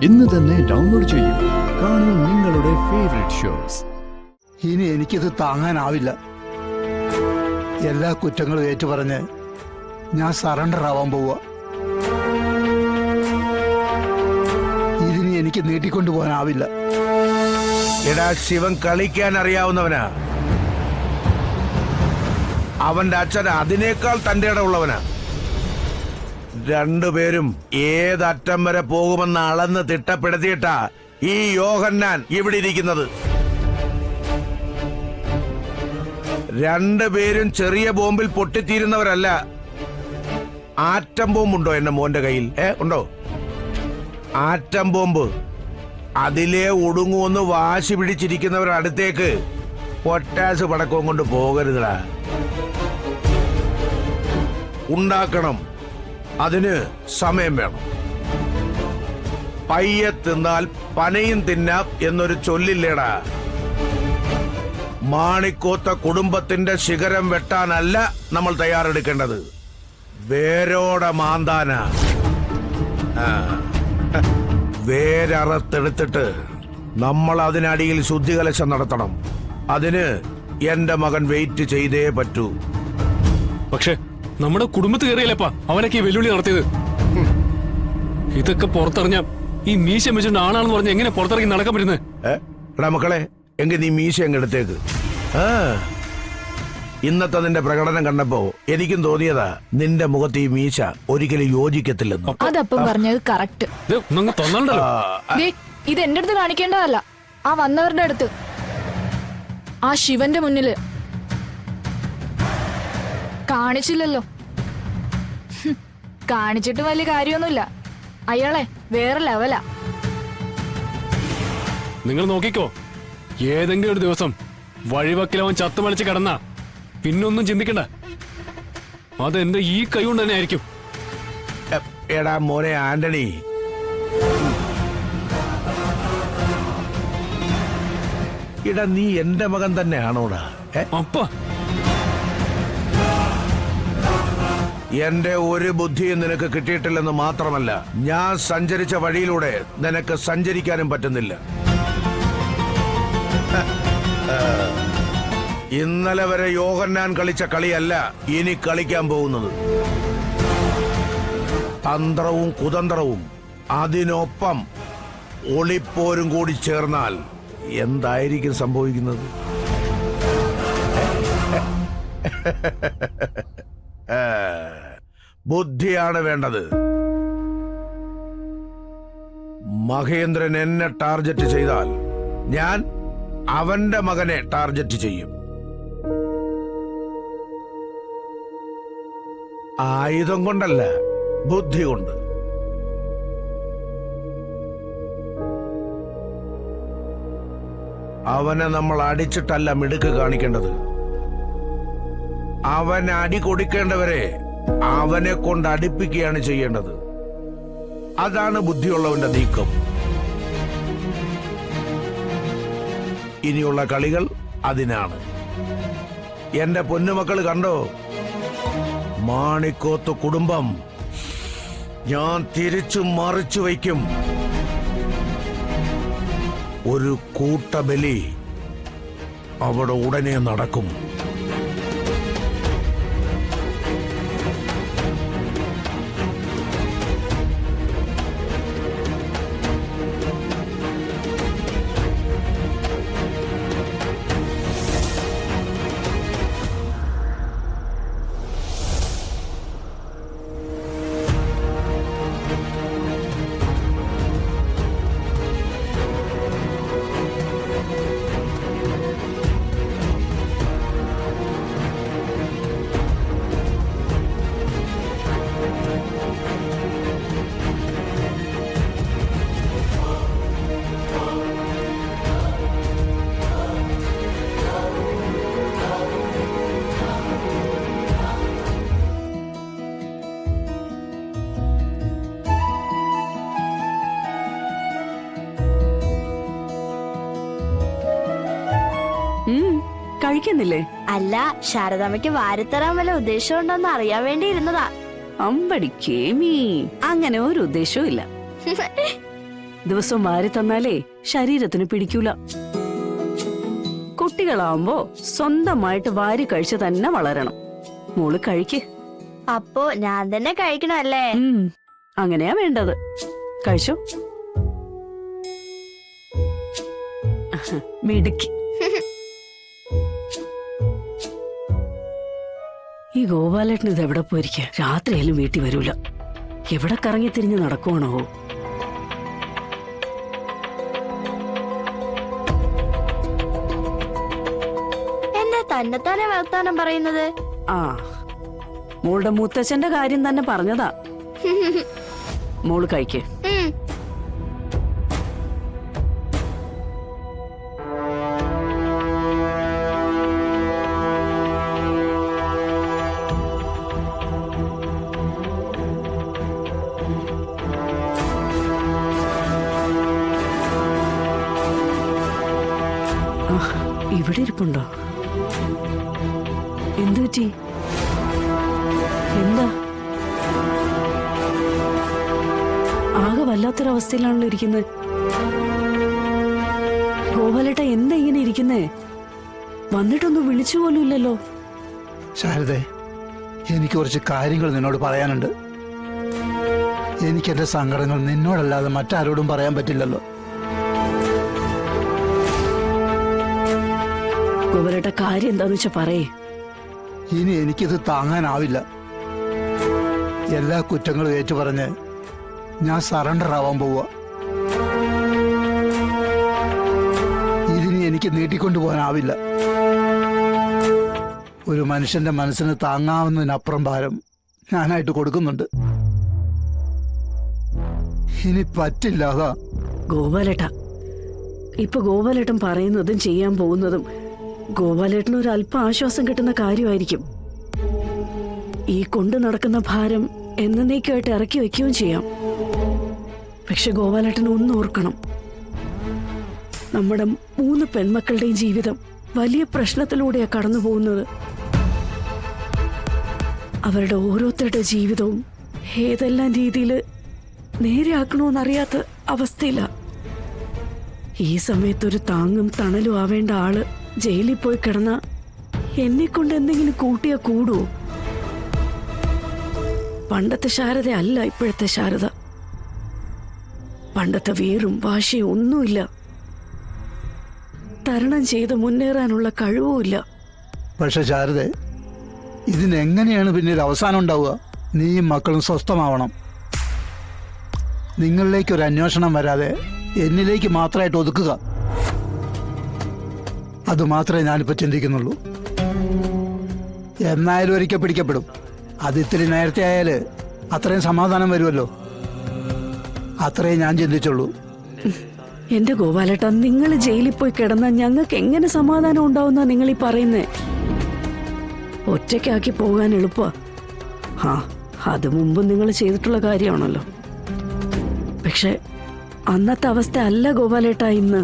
ഇന്ന് തന്നെ ഡൗൺലോഡ് ചെയ്യൂ. കാണൂ നിങ്ങളുടെ ഫേവറേറ്റ് ഷോസ്. ഇനി എനിക്കിത് താങ്ങാനാവില്ല. എല്ലാ കുറ്റങ്ങളും ഏറ്റുപറഞ്ഞ് ഞാൻ സറണ്ടർ ആവാൻ പോവുക. ഇതിനി എനിക്ക് നീട്ടിക്കൊണ്ടു പോകാനാവില്ല. എടാ, ശിവൻ കളിക്കാൻ അറിയാവുന്നവനാ. അവന്റെ അച്ഛൻ അതിനേക്കാൾ തന്റെ ഇടമുള്ളവനാ. രണ്ടുപേരും ഏതറ്റം വരെ പോകുമെന്ന് അളന്ന് തിട്ടപ്പെടുത്തിയിട്ടാ ഈ യോഹന്നാൻ ഇവിടെ ഇരിക്കുന്നത്. രണ്ടുപേരും ചെറിയ ബോംബിൽ പൊട്ടിത്തീരുന്നവരല്ല. ആറ്റം ബോംബുണ്ടോ എന്റെ മോന്റെ കയ്യിൽ? ഉണ്ടോ? ആറ്റം ബോംബ് അതിലെ ഒടുങ്ങുമെന്ന് വാശി പിടിച്ചിരിക്കുന്നവരുടെ അടുത്തേക്ക് പൊട്ടാസ് പടക്കവും കൊണ്ട് പോകരുതടാ. ഉണ്ടാക്കണം. അതിന് സമയം വേണം. പയ്യെ തിന്നാൽ പനയും തിന്നാം എന്നൊരു ചൊല്ലില്ലേടാ. മാണിക്കോത്ത കുടുംബത്തിന്റെ ശിഖരം വെട്ടാനല്ല നമ്മൾ തയ്യാറെടുക്കേണ്ടത്, വേരോടെ മാന്താന. വേരറുത്തെടുത്തിട്ട് നമ്മൾ അതിനടിയിൽ ശുദ്ധികലശം നടത്തണം. അതിന് എന്റെ മകൻ വെയിറ്റ് ചെയ്തേ പറ്റൂ. പക്ഷെ നമ്മുടെ കുടുംബത്ത് കയറിയല്ലേപ്പാ അവനൊക്കെ ഈ വെല്ലുവിളി നടത്തിയത്. ഇതൊക്കെ പുറത്തറിഞ്ഞ ഈ മീശ വെച്ചിട്ട് ആണാണെന്ന് പറഞ്ഞ് എങ്ങനെ പുറത്തിറങ്ങി നടക്കാൻ പറ്റുന്നത്? എടാ മക്കളെ, എങ്കിൽ നീ മീശ അങ്ങ് എടുത്തേക്ക്. ഇന്നത്തെ നിന്റെ പ്രകടനം കണ്ടപ്പോ എനിക്കും തോന്നിയതാ നിന്റെ മുഖത്ത് ഈ മീശ ഒരിക്കലും യോജിക്കത്തില്ലെന്ന്. അതപ്പം പറഞ്ഞത് കറക്റ്റ്. ഇത് എന്റെ അടുത്ത് കാണിക്കേണ്ടതല്ല, ആ വന്നവരുടെ അടുത്ത്, ആ ശിവന്റെ മുന്നില് കാണിച്ചില്ലല്ലോ. കാണിച്ചിട്ട് വലിയ കാര്യമൊന്നുമില്ല. അയാളെ വേറെ ലെവലാ. നിങ്ങൾ നോക്കിക്കോ, ഏതെങ്കിലും ഒരു ദിവസം വഴിവക്കിലവൻ ചത്തുമളിച്ച് കിടന്ന പിന്നൊന്നും ചിന്തിക്കണ്ട. അതെന്റെ ഈ കൈ കൊണ്ട് തന്നെ ആയിരിക്കും. എടാ മോനെ ആന്റണി, ഇടാ നീ എന്റെ മകൻ തന്നെയാണോടാ? അപ്പ എന്റെ ഒരു ബുദ്ധിയും നിനക്ക് കിട്ടിയിട്ടില്ലെന്ന് മാത്രമല്ല, ഞാൻ സഞ്ചരിച്ച വഴിയിലൂടെ നിനക്ക് സഞ്ചരിക്കാനും പറ്റുന്നില്ല. ഇന്നലെ വരെ യോഹന്നാൻ കളിച്ച കളിയല്ല ഇനി കളിക്കാൻ പോകുന്നത്. തന്ത്രവും കുതന്ത്രവും അതിനൊപ്പം ഒളിപ്പോരും കൂടി ചേർന്നാൽ എന്തായിരിക്കും സംഭവിക്കുന്നത്? ബുദ്ധിയാണ് വേണ്ടത്. മഹേന്ദ്രൻ എന്നെ ടാർഗറ്റ് ചെയ്താൽ ഞാൻ അവന്റെ മകനെ ടാർഗറ്റ് ചെയ്യും. ആയുധം കൊണ്ടല്ല, ബുദ്ധി കൊണ്ട്. അവനെ നമ്മൾ അടിച്ചിട്ടല്ല മിടുക്ക് കാണിക്കേണ്ടത്. അവൻ അടി കൊടുക്കേണ്ടവരെ അവനെ കൊണ്ട് അടിപ്പിക്കുകയാണ് ചെയ്യേണ്ടത്. അതാണ് ബുദ്ധിയുള്ളവന്റെ നീക്കം. ഇനിയുള്ള കളികൾ അതിനാണ്. എന്റെ പൊന്നുമക്കൾ കണ്ടോ, മാണിക്കോത്ത് കുടുംബം ഞാൻ തിരിച്ചു മറിച്ചു വയ്ക്കും. ഒരു കൂട്ടബലി അവിടെ ഉടനെ നടക്കും. കഴിക്കുന്നില്ലേ? അല്ല, ശാരദാമ്മയ്ക്ക് വാരിത്തരാൻ വല്ല ഉദ്ദേശം ഉണ്ടോന്ന് അറിയാൻ വേണ്ടി ഇരുന്നതാ. അമ്പടിക്കേമി, അങ്ങനെ ഒരു ഉദ്ദേശവും ഇല്ല. ദിവസവും വാരി തന്നാലേ ശരീരത്തിന് പിടിക്കൂല. കുട്ടികളാവുമ്പോ സ്വന്തമായിട്ട് വാരി കഴിച്ച് തന്നെ വളരണം. മോള് കഴിക്ക്. അപ്പോ ഞാൻ തന്നെ കഴിക്കണല്ലേ? അങ്ങനെയാ വേണ്ടത്. കഴിച്ചോ. മിടുക്കി. ഈ ഗോപാലേട്ടൻ ഇത് എവിടെ പോയിരിക്ക? രാത്രിയായാലും വീട്ടിൽ വരൂല. എവിടെ കറങ്ങി തിരിഞ്ഞ് നടക്കുവാണോ? എന്താ തന്നെത്താനെ വർത്താനം പറയുന്നത്? ആ, മോളുടെ മുത്തച്ഛന്റെ കാര്യം തന്നെ പറഞ്ഞതാ. മോള് കഴിക്ക്. ഉം. ഇവിടെ ഇരിപ്പുണ്ടോ? എന്തു പറ്റി? എന്താ? ആകെ വല്ലാത്തൊരവസ്ഥയിലാണല്ലോ ഇരിക്കുന്നത്. ഗോപാലേട്ട എന്താ ഇങ്ങനെ ഇരിക്കുന്നേ? വന്നിട്ടൊന്നും വിളിച്ചു പോലും ഇല്ലല്ലോ. ശാരദേ, എനിക്ക് കുറച്ച് കാര്യങ്ങൾ നിന്നോട് പറയാനുണ്ട്. എനിക്കെന്റെ സങ്കടങ്ങൾ നിന്നോടല്ലാതെ മറ്റാരോടും പറയാൻ പറ്റില്ലല്ലോ. ഗോപാലേട്ട കാര്യം എന്താന്ന് വെച്ചാ പറയേ. ഇനി എനിക്കിത് താങ്ങാനാവില്ല. എല്ലാ കുറ്റങ്ങളും ഏറ്റുപറഞ്ഞ് ഞാൻ സറണ്ടർ ആവാൻ പോവുക. ഇതിനി എനിക്ക് നീട്ടിക്കൊണ്ടു പോകാനാവില്ല. ഒരു മനുഷ്യന്റെ മനസ്സിന് താങ്ങാവുന്നതിനപ്പുറം ഭാരം ഞാനായിട്ട് കൊടുക്കുന്നുണ്ട്. ഇനി പറ്റില്ല. അതാ ഗോപാലേട്ട, ഇപ്പൊ ഗോപാലേട്ടൻ പറയുന്നതും ചെയ്യാൻ പോകുന്നതും ഗോപാലേട്ടന് ഒരു അല്പം ആശ്വാസം കിട്ടുന്ന കാര്യമായിരിക്കും. ഈ കൊണ്ടു നടക്കുന്ന ഭാരം എന്നേക്കുമായിട്ട് ഇറക്കി വെക്കുകയും ചെയ്യാം. പക്ഷെ ഗോപാലേട്ടൻ ഒന്ന് ഓർക്കണം, നമ്മുടെ 3 പെൺമക്കളുടെയും ജീവിതം വലിയ പ്രശ്നത്തിലൂടെയാ കടന്നു പോകുന്നത്. അവരുടെ ഓരോരുത്തരുടെ ജീവിതവും ഏതെല്ലാം രീതിയിൽ നേരെയാക്കണമെന്നറിയാത്ത അവസ്ഥയില്ല. ഈ സമയത്തൊരു താങ്ങും തണലും ആവേണ്ട ആള് ജയിലിൽ പോയി കിടന്ന എന്നെക്കൊണ്ട് എന്തെങ്കിലും കൂട്ടിയാ കൂടുവോ? പണ്ടത്തെ ശാരദ അല്ല ഇപ്പോഴത്തെ ശാരദ. പണ്ടത്തെ വീറും വാശിയും ഒന്നുമില്ല. തരണം ചെയ്ത് മുന്നേറാനുള്ള കഴിവുമില്ല. പക്ഷെ ശാരദേ, ഇതിനെങ്ങനെയാണ് പിന്നീട് അവസാനം ഉണ്ടാവുക? നീയും മക്കളും സ്വസ്ഥമാവണം. നിങ്ങളിലേക്ക് ഒരു അന്വേഷണം വരാതെ എന്നിലേക്ക് മാത്രമായിട്ട് ഒതുക്കുക. അതുമാത്രമേ ഞാനിപ്പോൾ ചിന്തിക്കുന്നുള്ളൂ. എന്നായാലും ഒരിക്കൽ പിടിക്കപ്പെടും. അത് ഇത്തിരി നേരത്തെ ആയാൽ അത്രയും സമാധാനം വരുമല്ലോ. അത്രേ ഞാൻ ചിന്തിച്ചുള്ളൂ. എന്റെ ഗോപാലേട്ട, നിങ്ങൾ ജയിലിൽ പോയി കിടന്നാൽ ഞങ്ങൾക്ക് എങ്ങനെ സമാധാനം ഉണ്ടാവുന്ന നിങ്ങൾ ഈ പറയുന്നേ? ഒറ്റയ്ക്കാക്കി പോകാൻ എളുപ്പ. ആ, അത് മുമ്പ് നിങ്ങൾ ചെയ്തിട്ടുള്ള കാര്യമാണല്ലോ. പക്ഷെ അന്നത്തെ അവസ്ഥ അല്ല ഗോപാലേട്ട ഇന്ന്.